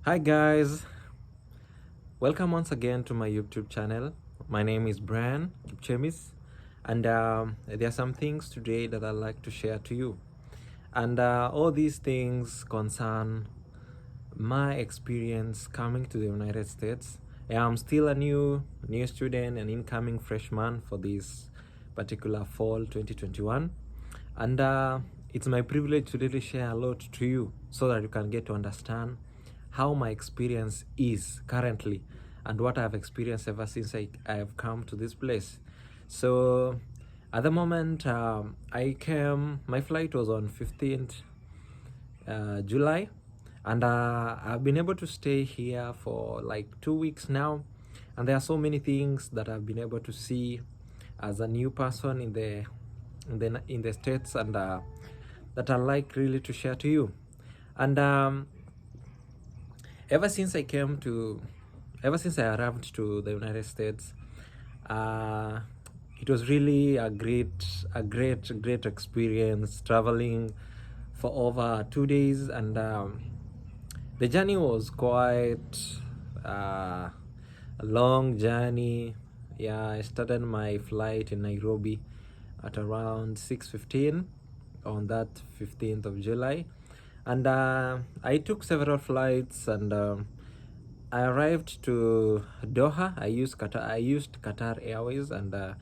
Hi guys, welcome once again to my YouTube channel. My name is Brian Kipchemis, and there are some things today that I'd like to share to you. And all these things concern my experience coming to the United States. I'm still a new student, an incoming freshman for this particular fall 2021, and it's my privilege to really share a lot to you so that you can get to understand how my experience is currently and what I've experienced ever since I have come to this place. So at the moment, my flight was on 15th July, and I've been able to stay here for like 2 weeks now, and there are so many things that I've been able to see as a new person in the states, and that I like really to share to you. And ever since I came to ever since I arrived to the United States, uh, it was really a great experience traveling for over 2 days, and the journey was quite uh, a long journey. Yeah, I started my flight in Nairobi at around 6:15 on that 15th of July, and I took several flights, and I arrived to Doha. I used Qatar Airways, and the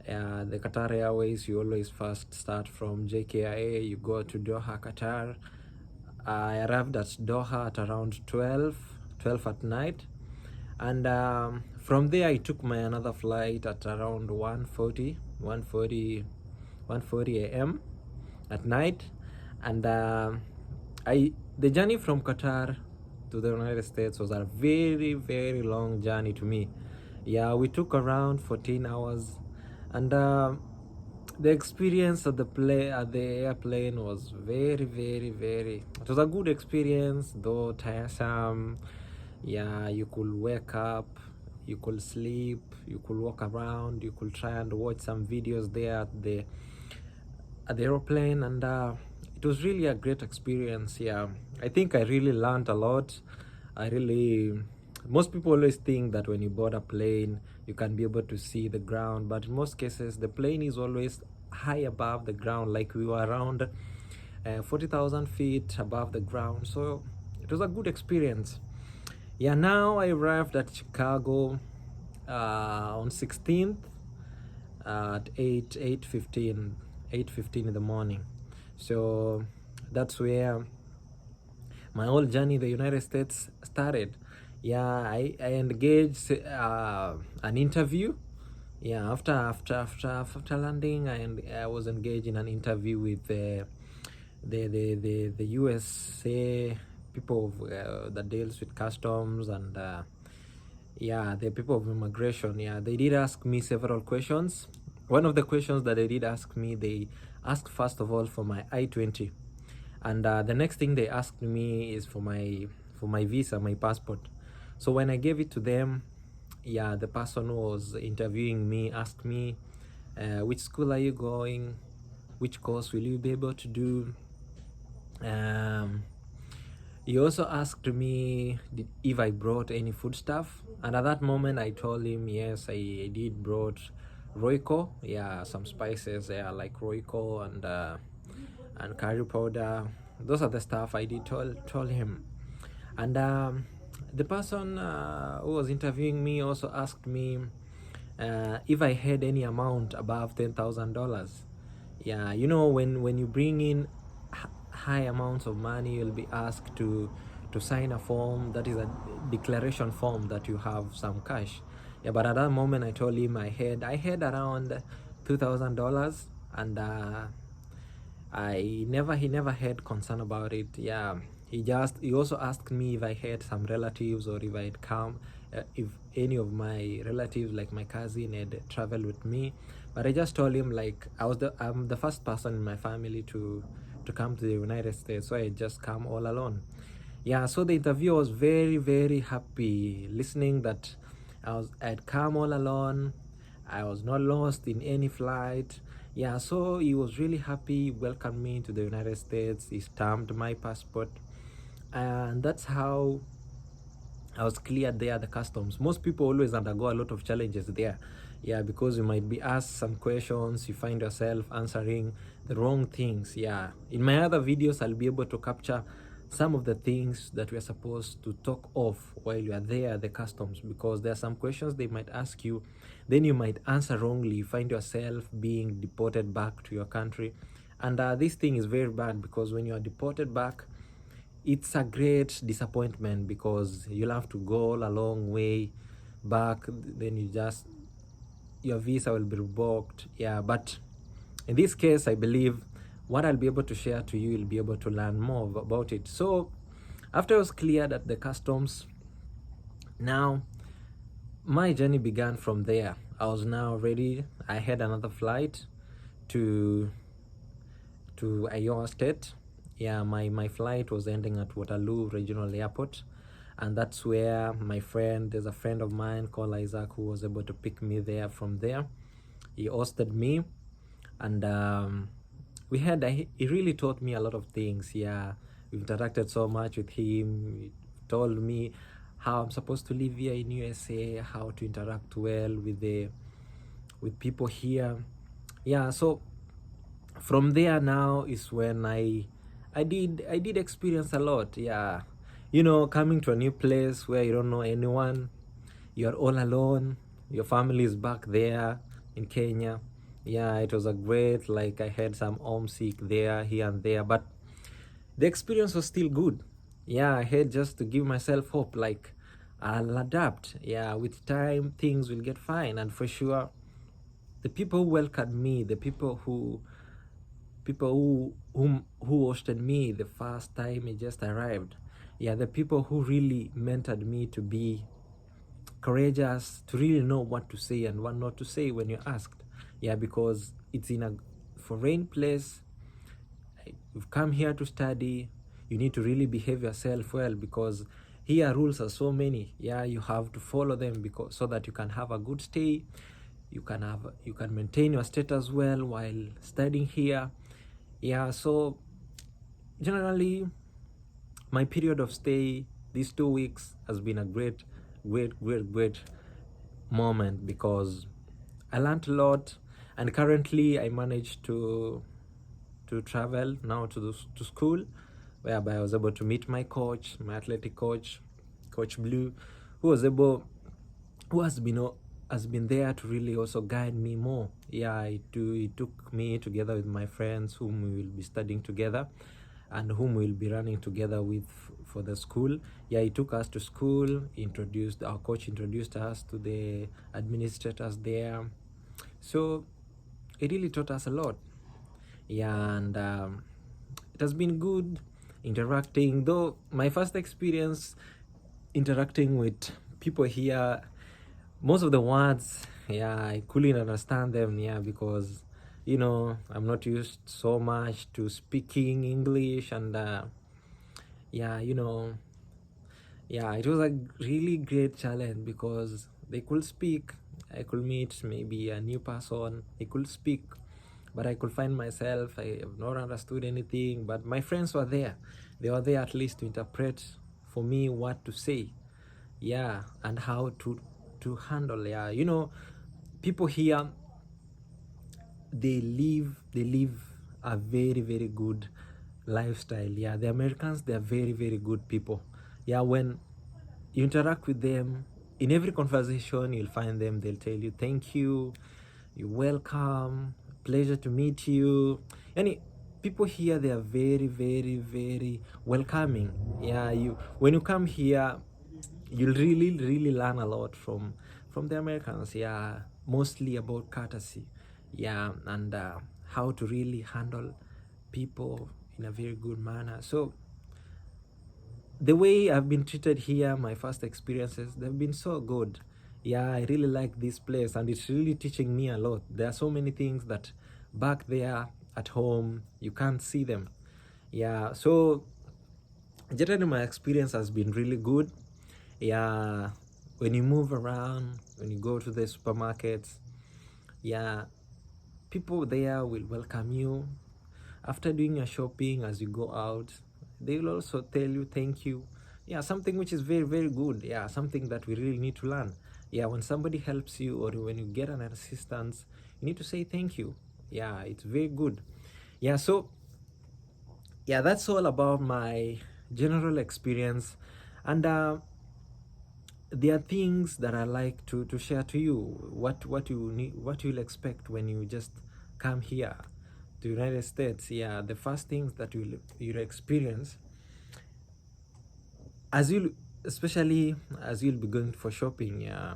Qatar Airways, you always first start from JKIA, you go to Doha, Qatar. I arrived at Doha at around 12 at night, and from there I took my another flight at around 1:40 a.m. at night, and I the journey from Qatar to the United States was a very long journey to me. Yeah, we took around 14 hours, and the experience at the airplane was very. It was a good experience, though tiresome. Yeah, you could wake up, you could sleep, you could walk around, you could try and watch some videos there at the aeroplane, and it was really a great experience. Yeah, I think I really learned a lot. I really Most people always think that when you board a plane you can be able to see the ground, but in most cases the plane is always high above the ground, like we were around 40,000 feet above the ground. So it was a good experience. Yeah, now I arrived at Chicago on 16th at 8:15 in the morning. So that's where my whole journey in the United States started. Yeah, I engaged an interview. Yeah, after landing, I was engaged in an interview with the USA people that deals with customs, and yeah, the people of immigration. Yeah, they did ask me several questions. One of the questions that they did ask me, they asked first of all for my I-20, and the next thing they asked me is for my visa, my passport. So when I gave it to them, yeah, the person who was interviewing me asked me, which school are you going, which course will you be able to do. um, he also asked me if I brought any food stuff, and at that moment I told him yes, I did brought Royco. Yeah, some spices, yeah, like Royco and curry powder. Those are the stuff I did told him. And the person who was interviewing me also asked me if I had any amount above $10,000. Yeah, when you bring in high amounts of money, you'll be asked to sign a form that is a declaration form that you have some cash. Yeah, but at that moment I told him I had around $2,000, and he never had concern about it. Yeah, he also asked me if I had some relatives, or if I had come, if any of my relatives, like my cousin, had traveled with me. But I just told him, like, I'm the first person in my family to come to the United States, so I just come all alone. Yeah, so the interviewer was very happy listening that I'd come all alone. I was not lost in any flight. Yeah, so he was really happy, welcomed me to the United States. He stamped my passport, and that's how I was cleared there at the customs. Most people always undergo a lot of challenges there. Yeah, because you might be asked some questions, you find yourself answering the wrong things. Yeah. In my other videos, I'll be able to capture some of the things that we are supposed to talk of while you are there at the customs, because there are some questions they might ask you, then you might answer wrongly, you find yourself being deported back to your country. And this thing is very bad, because when you are deported back, it's a great disappointment, because you'll have to go a long way back, then your visa will be revoked. Yeah, but in this case, I believe what I'll be able to share to you, you'll be able to learn more about it. So after I was cleared at the customs, now my journey began from there. I was now ready. I had another flight to Iowa State. Yeah, my flight was ending at Waterloo Regional Airport, and that's where there's a friend of mine called Isaac, who was able to pick me there. From there, he hosted me, and he really taught me a lot of things. Yeah, we interacted so much with him. He told me how I'm supposed to live here in USA, how to interact well with people here. Yeah, so from there now is when I did experience a lot. Yeah, coming to a new place where you don't know anyone, you're all alone, your family is back there in Kenya. Yeah, it was a great, like, I had some homesick there, here and there, but the experience was still good. Yeah, I had just to give myself hope, like, I'll adapt. Yeah, with time things will get fine. And for sure, the people who welcomed me, the people who hosted me the first time I just arrived, yeah, the people who really mentored me to be courageous, to really know what to say and what not to say when you're asked. Yeah, because it's in a foreign place, you've come here to study, you need to really behave yourself well, because here rules are so many. Yeah, you have to follow them, because so that you can have a good stay, you can maintain your status well while studying here. Yeah, so generally my period of stay these 2 weeks has been a great moment, because I learned a lot. And currently I managed to travel now to school, whereby I was able to meet my coach, my athletic coach, Coach Blue, who has been there to really also guide me more. Yeah, he took me together with my friends, whom we will be studying together and whom we'll be running together with for the school. Yeah, he took us to school, our coach introduced us to the administrators there. So it really taught us a lot. Yeah, and it has been good interacting, though my first experience interacting with people here, most of the words, yeah, I couldn't understand them. Yeah, because I'm not used so much to speaking English. And yeah, yeah, it was a really great challenge, because they could speak, I could meet maybe a new person, he could speak, but I could find myself, I have not understood anything. But my friends were there, they were there at least to interpret for me what to say. Yeah, and how to handle. Yeah, people here, they live a very good lifestyle. Yeah, the Americans, they are very good people. Yeah, when you interact with them, in every conversation you'll find them, they'll tell you thank you, you're welcome, pleasure to meet you. Any people here, they are very welcoming. Yeah, when you come here, you'll really learn a lot from the Americans. Yeah, mostly about courtesy. Yeah, and how to really handle people in a very good manner. So the way I've been treated here, my first experiences, they've been so good. Yeah, I really like this place, and it's really teaching me a lot. There are so many things that back there at home you can't see them. Yeah, so generally my experience has been really good. Yeah, when you move around, when you go to the supermarkets, yeah, people there will welcome you. After doing your shopping, as you go out, they will also tell you thank you. Yeah, something which is very, very good. Yeah, something that we really need to learn. Yeah, when somebody helps you or when you get an assistance, you need to say thank you. Yeah, it's very good. Yeah, so yeah, that's all about my general experience. And there are things that I like to share to you. What you need, what you'll expect when you just come here to United States. Yeah, the first things that you'll experience as you, especially as you'll be going for shopping. Yeah,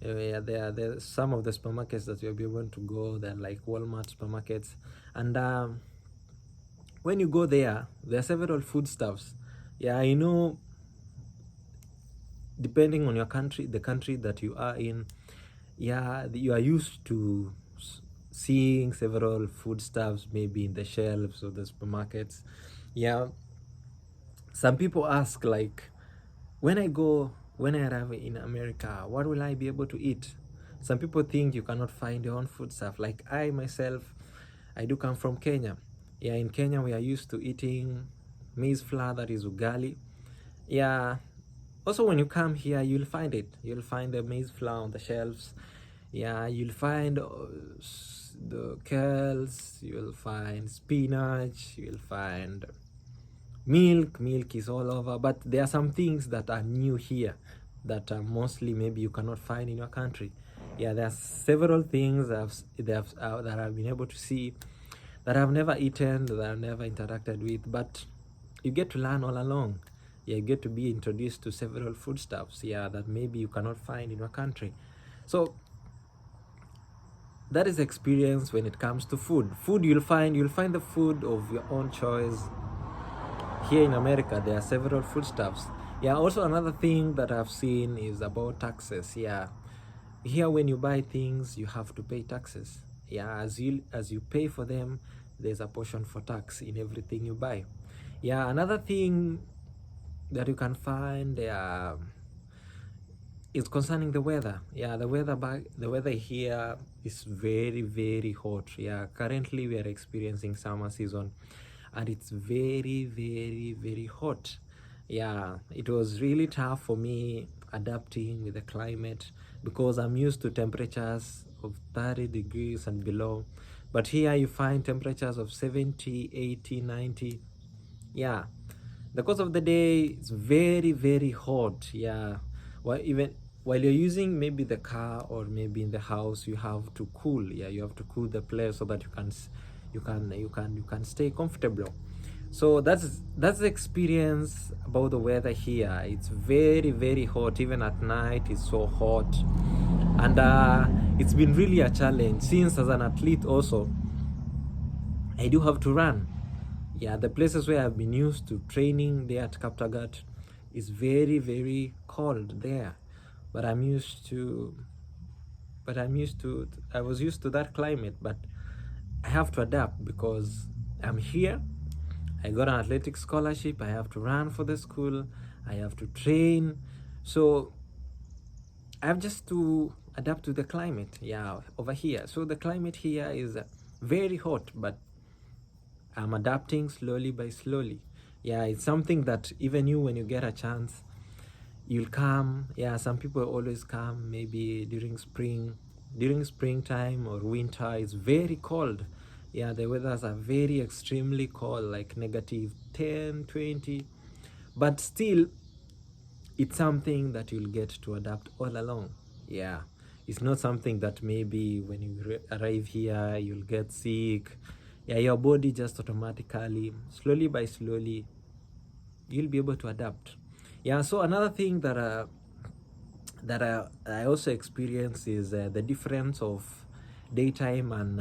yeah, there are some of the supermarkets that you'll be able to go. They're like Walmart supermarkets, and when you go there, there are several foodstuffs. Yeah, I know, depending on your country, the country that you are in, yeah, you are used to seeing several foodstuffs maybe in the shelves of the supermarkets. Yeah, some people ask, like, when I arrive in America, what will I be able to eat? Some people think you cannot find your own foodstuff. Like I myself, I do come from Kenya. Yeah, in Kenya we are used to eating maize flour, that is ugali. Yeah, also when you come here you'll find it. You'll find the maize flour on the shelves. Yeah, you'll find the kales, you'll find spinach, you'll find milk is all over. But there are some things that are new here that mostly maybe you cannot find in your country. Yeah, there are several things that I've been able to see that I've never eaten, that I've never interacted with, but you get to learn all along. Yeah, you get to be introduced to several foodstuffs, yeah, that maybe you cannot find in your country. So that is experience when it comes to food. You'll find the food of your own choice. Here in America, there are several foodstuffs. Yeah, also another thing that I've seen is about taxes. Yeah, here when you buy things, you have to pay taxes. Yeah, as you pay for them, there's a portion for tax in everything you buy. Yeah, another thing that you can find is concerning the weather. Yeah, the weather here is very, very hot. Yeah, currently we are experiencing summer season, and it's very, very, very hot. Yeah, it was really tough for me adapting with the climate because I'm used to temperatures of 30 degrees and below, but here you find temperatures of 70, 80, 90. Yeah, the course of the day it's very, very hot. Yeah, even while you're using maybe the car or maybe in the house, you have to cool. Yeah, you have to cool the place so that you can stay comfortable. So that's the experience about the weather here. It's very, very hot. Even at night it's so hot, and it's been really a challenge since as an athlete also I do have to run. Yeah, the places where I've been used to training there at Kaptagat is very, very cold there. But I was used to that climate, but I have to adapt because I'm here. I got an athletic scholarship. I have to run for the school. I have to train. So I have just to adapt to the climate, yeah, over here. So the climate here is very hot, but I'm adapting slowly by slowly. Yeah, it's something that even you, when you get a chance, you'll come. Yeah, some people always come maybe during springtime or winter. It's very cold. Yeah, the weathers are very extremely cold, like negative 10, 20. But still, it's something that you'll get to adapt all along. Yeah, it's not something that maybe when you arrive here you'll get sick. Yeah, your body just automatically, slowly by slowly, you'll be able to adapt. Yeah, so another thing I also experience is the difference of daytime and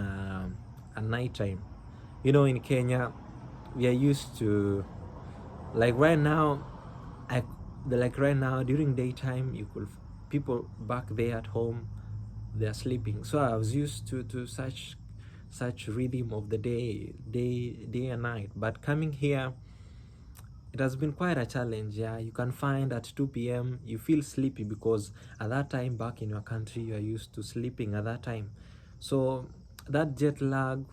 nighttime. You know, in Kenya, we are used to, like right now, right now during daytime, people back there at home, they're sleeping. So I was used to such rhythm of the day and night. But coming here, it has been quite a challenge. Yeah, you can find at 2 p.m. you feel sleepy because at that time back in your country you are used to sleeping at that time. So that jet lag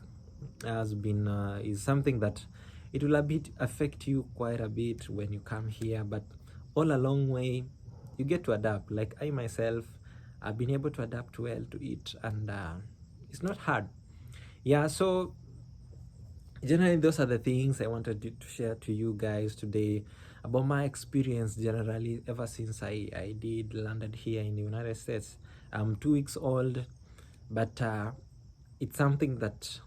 has been is something that it will affect you quite a bit when you come here. But all along way you get to adapt. Like I myself, I've been able to adapt well to it, and it's not hard. Yeah, so generally those are the things I wanted to share to you guys today about my experience generally ever since I did landed here in the United States. I'm 2 weeks old, but it's something that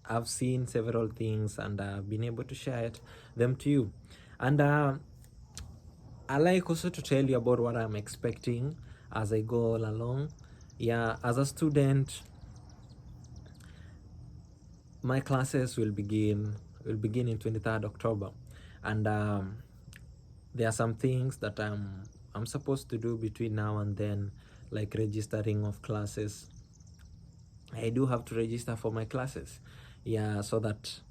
I've seen several things, and I've been able to share them to you. And I like also to tell you about what I'm expecting as I go all along. Yeah, as a student, my classes will begin in 23rd October, and there are some things that I'm supposed to do between now and then, like registering of classes. I do have to register for my classes, yeah, so that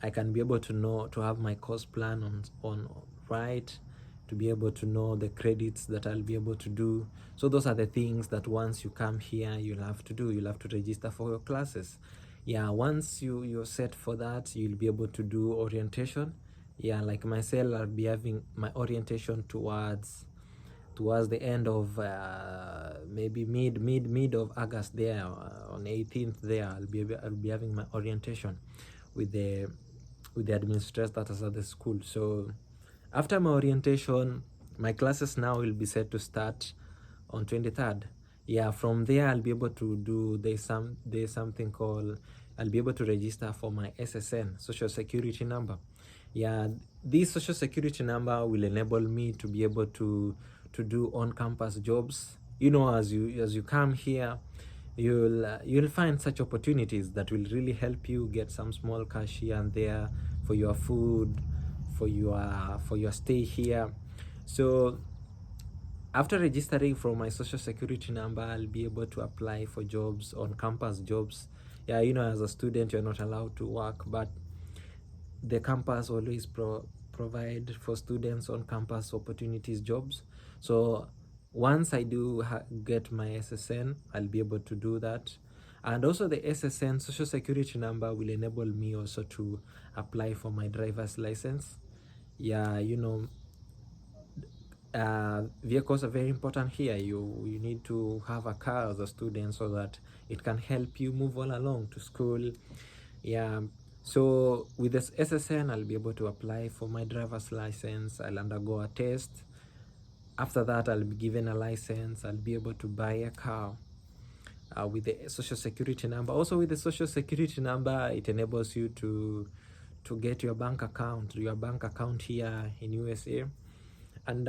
I can be able to know, to have my course plan on right, to be able to know the credits that I'll be able to do. So those are the things that once you come here, you'll have to do. You'll have to register for your classes. Yeah, once you're set for that, you'll be able to do orientation. Yeah, like myself, I'll be having my orientation towards the end of maybe mid of August there, on 18th there. I'll be having my orientation with the administrators that is at the school. So after my orientation, my classes now will be set to start on 23rd. Yeah, from there I'll be able to do, there's something called, I'll be able to register for my SSN, social security number. Yeah, this social security number will enable me to be able to do on-campus jobs. You know, as you come here, you'll find such opportunities that will really help you get some small cash here and there for your food, for your stay here. So after registering for my social security number, I'll be able to apply for jobs, on campus jobs. Yeah, you know, as a student, you're not allowed to work, but the campus always provide for students on campus opportunities, jobs. So once I do get my SSN, I'll be able to do that. And also the SSN, social security number, will enable me also to apply for my driver's license. Yeah, you know, vehicles are very important here. You need to have a car as a student so that it can help you move all along to school. Yeah, so with this SSN, I'll be able to apply for my driver's license. I'll undergo a test. After that, I'll be given a license. I'll be able to buy a car with the social security number. Also with the social security number, it enables you to get your bank account here in USA. And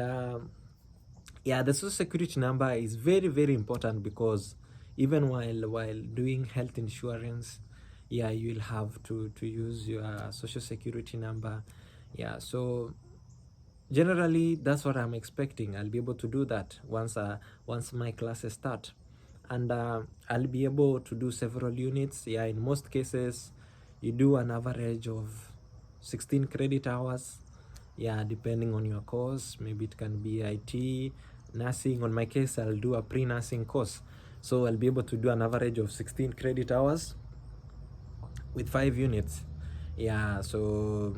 yeah, the social security number is very, very important, because even while doing health insurance, yeah, you'll have to use your social security number. Yeah, so generally that's what I'm expecting. I'll be able to do that once my classes start, and I'll be able to do several units. Yeah, in most cases you do an average of 16 credit hours. Yeah, depending on your course, maybe it can be IT, nursing. On my case, I'll do a pre-nursing course, so I'll be able to do an average of 16 credit hours with 5 units. Yeah, so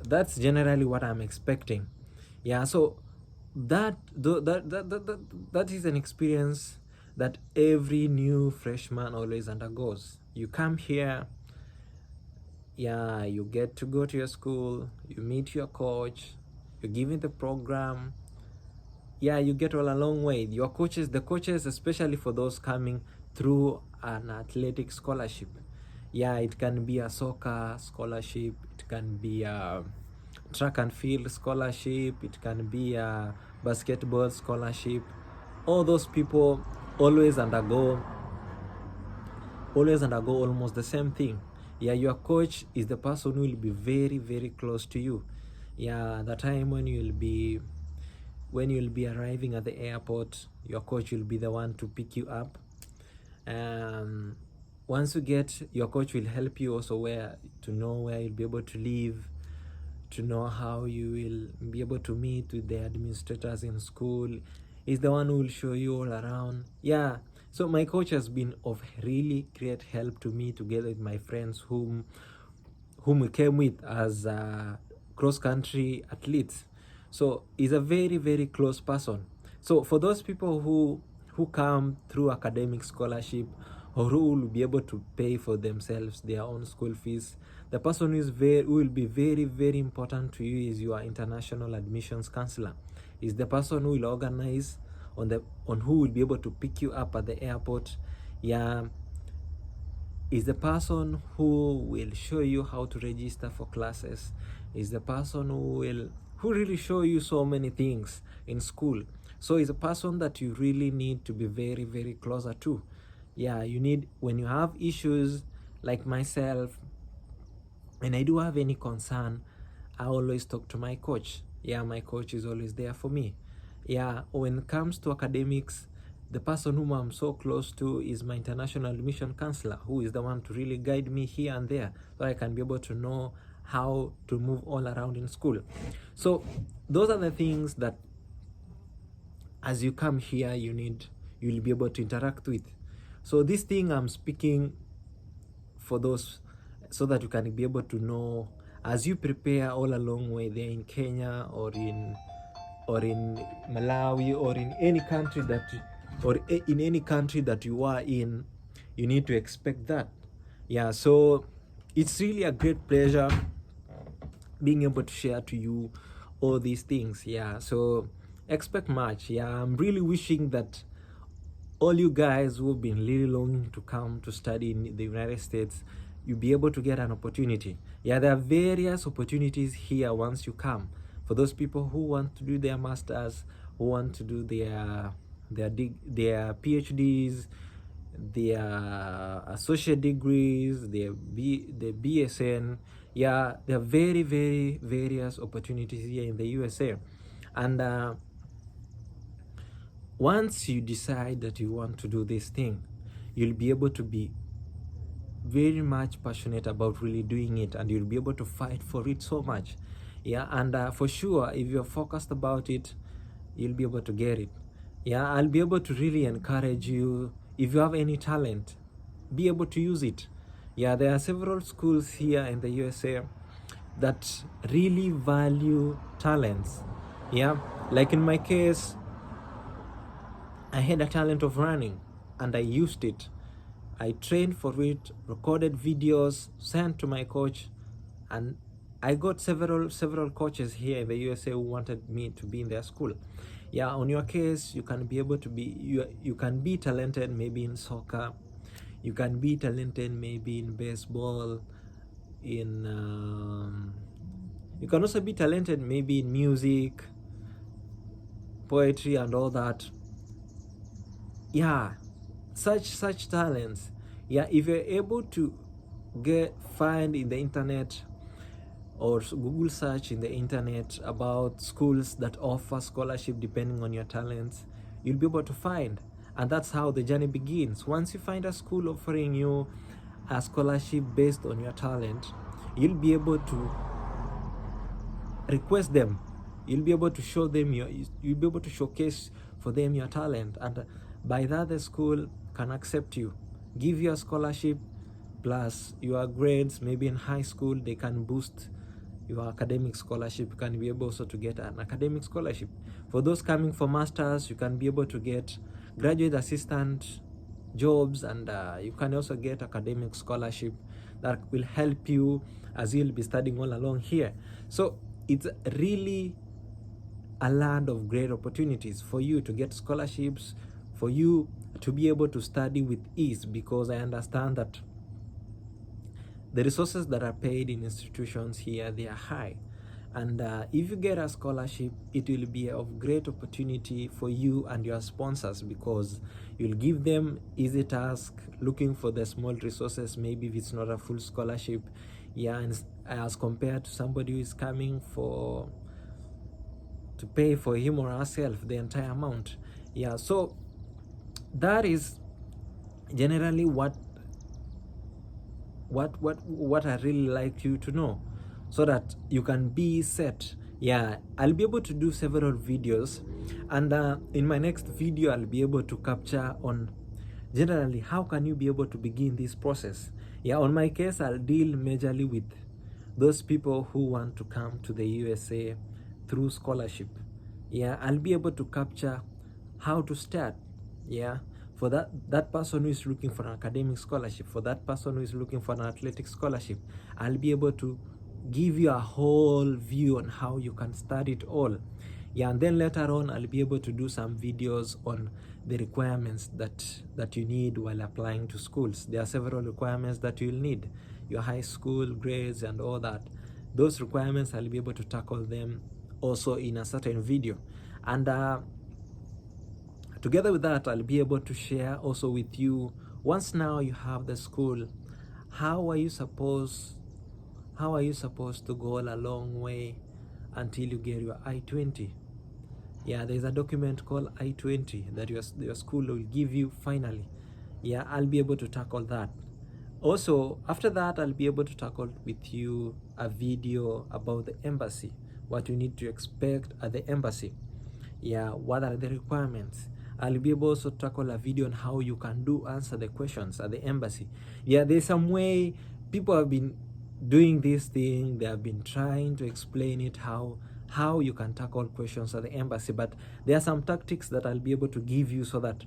that's generally what I'm expecting. Yeah, so that is an experience that every new freshman always undergoes. You come here, yeah, you get to go to your school, you meet your coach, you're given the program. Yeah, you get all a long way. Your coaches, the coaches, especially for those coming through an athletic scholarship. Yeah, it can be a soccer scholarship, it can be a track and field scholarship, it can be a basketball scholarship. All those people always undergo almost the same thing. Yeah, your coach is the person who will be very, very close to you. Yeah, the time when you'll be arriving at the airport, your coach will be the one to pick you up. Once you get, your coach will help you also where you'll be able to live, to know how you will be able to meet with the administrators in school. Is the one who will show you all around. Yeah, so my coach has been of really great help to me, together with my friends whom we came with as cross-country athletes. So he's a very, very close person. So for those people who come through academic scholarship, or who will be able to pay for themselves their own school fees, the person who will be very, very important to you is your international admissions counselor. Is the person who will organize on who will be able to pick you up at the airport. Yeah, is the person who will show you how to register for classes. Is the person who really show you so many things in school. So it's a person that you really need to be very, very closer to. Yeah, you need, when you have issues like myself, and I do have any concern, I always talk to my coach. Yeah, my coach is always there for me. Yeah, when it comes to academics, the person whom I'm so close to is my international admission counselor, who is the one to really guide me here and there, so I can be able to know how to move all around in school. So those are the things that as you come here, you'll be able to interact with. So this thing I'm speaking for those, so that you can be able to know as you prepare all along, whether in Kenya or in Malawi or in any country that you are in, you need to expect that. Yeah, so it's really a great pleasure being able to share to you all these things. Yeah, so expect much. Yeah, I'm really wishing that all you guys who have been really longing to come to study in the United States, you'll be able to get an opportunity. Yeah, there are various opportunities here once you come. For those people who want to do their masters, who want to do their PhDs, their associate degrees, their BSN. Yeah, there are very, very various opportunities here in the USA. And once you decide that you want to do this thing, you'll be able to be very much passionate about really doing it, and you'll be able to fight for it so much. Yeah, and for sure, if you're focused about it, you'll be able to get it. Yeah, I'll be able to really encourage you. If you have any talent, be able to use it. Yeah, there are several schools here in the USA that really value talents. Yeah, like in my case, I had a talent of running and I used it. I trained for it, recorded videos, sent to my coach, and I got several coaches here in the USA who wanted me to be in their school. Yeah, on your case, you can be able to be, you can be talented maybe in soccer, you can be talented maybe in baseball, you can also be talented maybe in music, poetry, and all that. Yeah, such talents. Yeah, if you're able to find in the internet or Google search in the internet about schools that offer scholarship depending on your talents, you'll be able to find. And that's how the journey begins. Once you find a school offering you a scholarship based on your talent, you'll be able to request them. You'll be able to show them you'll be able to showcase for them your talent, and by that the school can accept you, give you a scholarship, plus your grades. Maybe in high school they can boost your academic scholarship. You can be able also to get an academic scholarship. For those coming for masters, you can be able to get graduate assistant jobs, and you can also get academic scholarship that will help you as you'll be studying all along here. So it's really a land of great opportunities for you to get scholarships, for you to be able to study with ease, because I understand that the resources that are paid in institutions here, they are high. And if you get a scholarship, it will be of great opportunity for you and your sponsors, because you'll give them easy task looking for the small resources, maybe if it's not a full scholarship. Yeah, and as compared to somebody who is coming to pay for him or herself the entire amount. Yeah, so that is generally what I really like you to know, so that you can be set. Yeah, I'll be able to do several videos, and in my next video I'll be able to capture on generally how can you be able to begin this process. Yeah, on my case I'll deal majorly with those people who want to come to the USA through scholarship. Yeah, I'll be able to capture how to start. Yeah, for that person who is looking for an academic scholarship, for that person who is looking for an athletic scholarship, I'll be able to give you a whole view on how you can start it all. Yeah, and then later on I'll be able to do some videos on the requirements that you need while applying to schools. There are several requirements that you'll need, your high school grades and all that. Those requirements, I'll be able to tackle them also in a certain video. And together with that, I'll be able to share also with you, once now you have the school, how are you supposed to go a long way until you get your I-20? Yeah, there's a document called I-20 that your school will give you finally. Yeah, I'll be able to tackle that. Also, after that, I'll be able to tackle with you a video about the embassy, what you need to expect at the embassy. Yeah, what are the requirements? I'll be able also to tackle a video on how you can answer the questions at the embassy. Yeah, there's some way people have been doing this thing. They have been trying to explain it, how you can tackle questions at the embassy, but there are some tactics that I'll be able to give you so that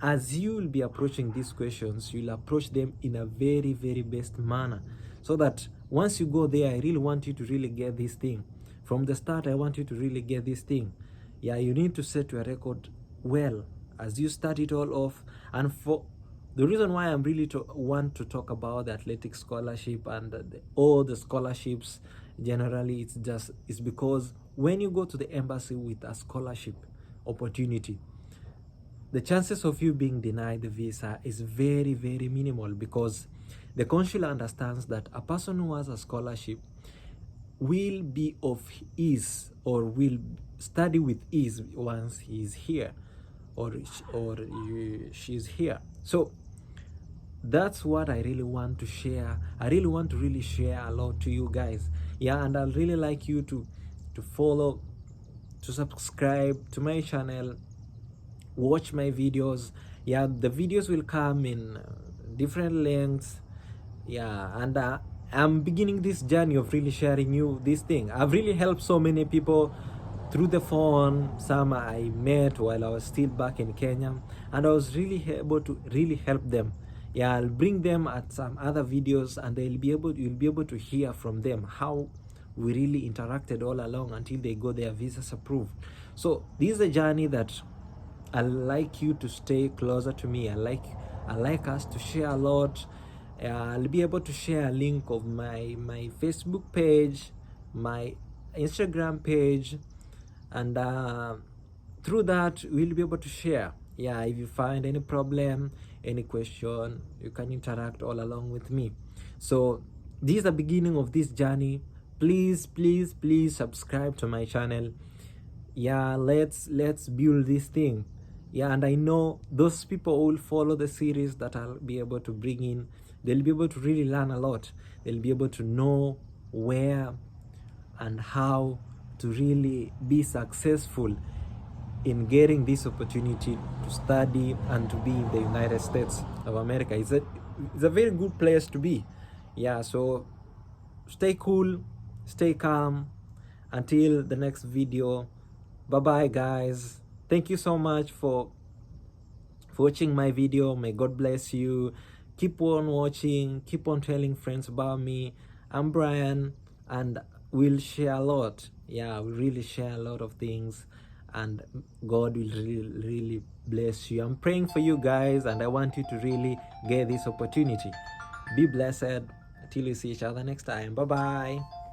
as you will be approaching these questions, you'll approach them in a very, very best manner, so that once you go there, I really want you to really get this thing. From the start, I want you to really get this thing. Yeah, you need to set your record well as you start it all off. And for the reason why I'm really want to talk about the athletic scholarship and all the scholarships generally, it's because when you go to the embassy with a scholarship opportunity, the chances of you being denied the visa is very, very minimal, because the consul understands that a person who has a scholarship will be of ease, or will study with ease once he's here or she's here. So that's what I really want to share. I really want to really share a lot to you guys. Yeah, and I'd really like you to follow, to subscribe to my channel, watch my videos. Yeah, the videos will come in different lengths. Yeah, and I'm beginning this journey of really sharing you this thing. I've really helped so many people through the phone. Some I met while I was still back in Kenya, and I was really able to really help them. Yeah, I'll bring them at some other videos, and you'll be able to hear from them how we really interacted all along until they got their visas approved. So this is a journey that I like you to stay closer to me. I like us to share a lot. I'll be able to share a link of my Facebook page, my Instagram page, and through that we'll be able to share. Yeah, if you find any problem, any question, you can interact all along with me. So this is the beginning of this journey. Please subscribe to my channel. Yeah, let's build this thing. Yeah, and I know those people who will follow the series that I'll be able to bring in, they'll be able to really learn a lot. They'll be able to know where and how to really be successful in getting this opportunity to study and to be in the United States of America. It's a very good place to be. Yeah, so stay cool, stay calm. Until the next video, bye bye guys. Thank you so much for watching my video. May God bless you. Keep on watching, keep on telling friends about me. I'm Brian, and we'll share a lot. Yeah, we'll really share a lot of things, and God will really bless you. I'm praying for you guys, and I want you to really get this opportunity. Be blessed. Till we see each other next time. Bye bye.